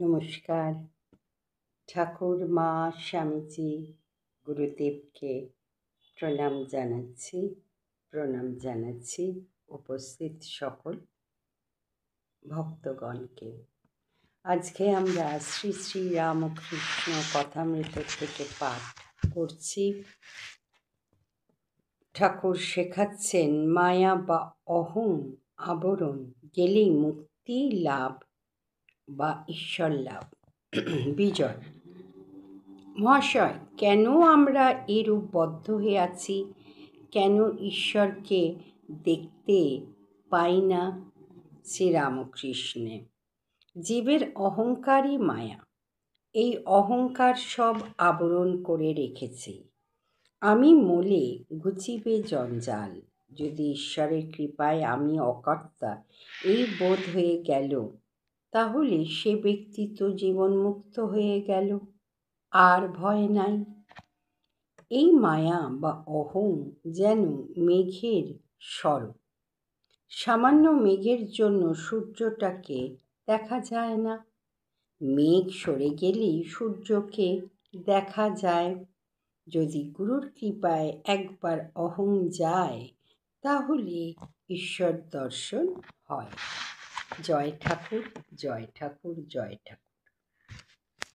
নমস্কার। ঠাকুর, মা, স্বামীজি, গুরুদেবকে প্রণাম জানাচ্ছি উপস্থিত সকল ভক্তগণকে। আজকে আমরা শ্রী শ্রী রামকৃষ্ণ কথামৃত থেকে পাঠ করছি। ঠাকুর শেখাচ্ছেন, মায়া বা অহং আবরণ গেলেই মুক্তি লাভ বা ঈশ্বর লাভ। বিজয় মহাশয়, কেন আমরা এরূপ বদ্ধ হয়ে আছি? কেন ঈশ্বরকে দেখতে পাই না? শ্রীরামকৃষ্ণে জীবের অহংকারই মায়া। এই অহংকার সব আবরণ করে রেখেছে। আমি মলে ঘুচিবে জঞ্জাল। যদি ঈশ্বরের কৃপায় আমি অকর্তা এই বোধ হয়ে গেল, তাহলে সে ব্যক্তি তো জীবনমুক্ত হয়ে গেল, আর ভয় নাই। এই মায়া বা অহং যেন মেঘের স্বরূপ। সামান্য মেঘের জন্য সূর্যটাকে দেখা যায় না। মেঘ সরে গেলেই সূর্যকে দেখা যায়। যদি গুরুর কৃপায় একবার অহং যায়, তাহলে ঈশ্বর দর্শন হয়। জয় ঠাকুর, জয় ঠাকুর, জয় ঠাকুর।